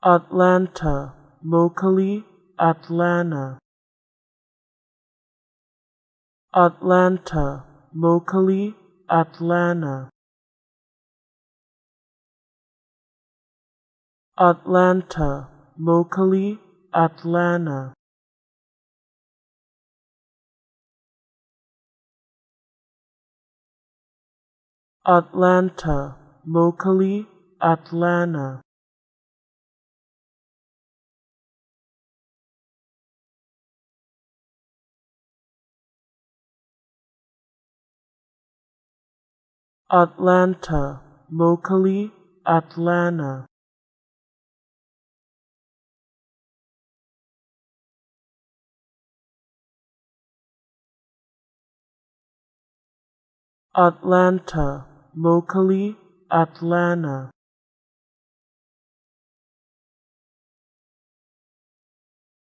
Atlanta, locally Atlanta. Atlanta, locally Atlanta. Atlanta, locally Atlanta. Atlanta, locally Atlanta. Atlanta, locally Atlanta. Atlanta, locally Atlanta.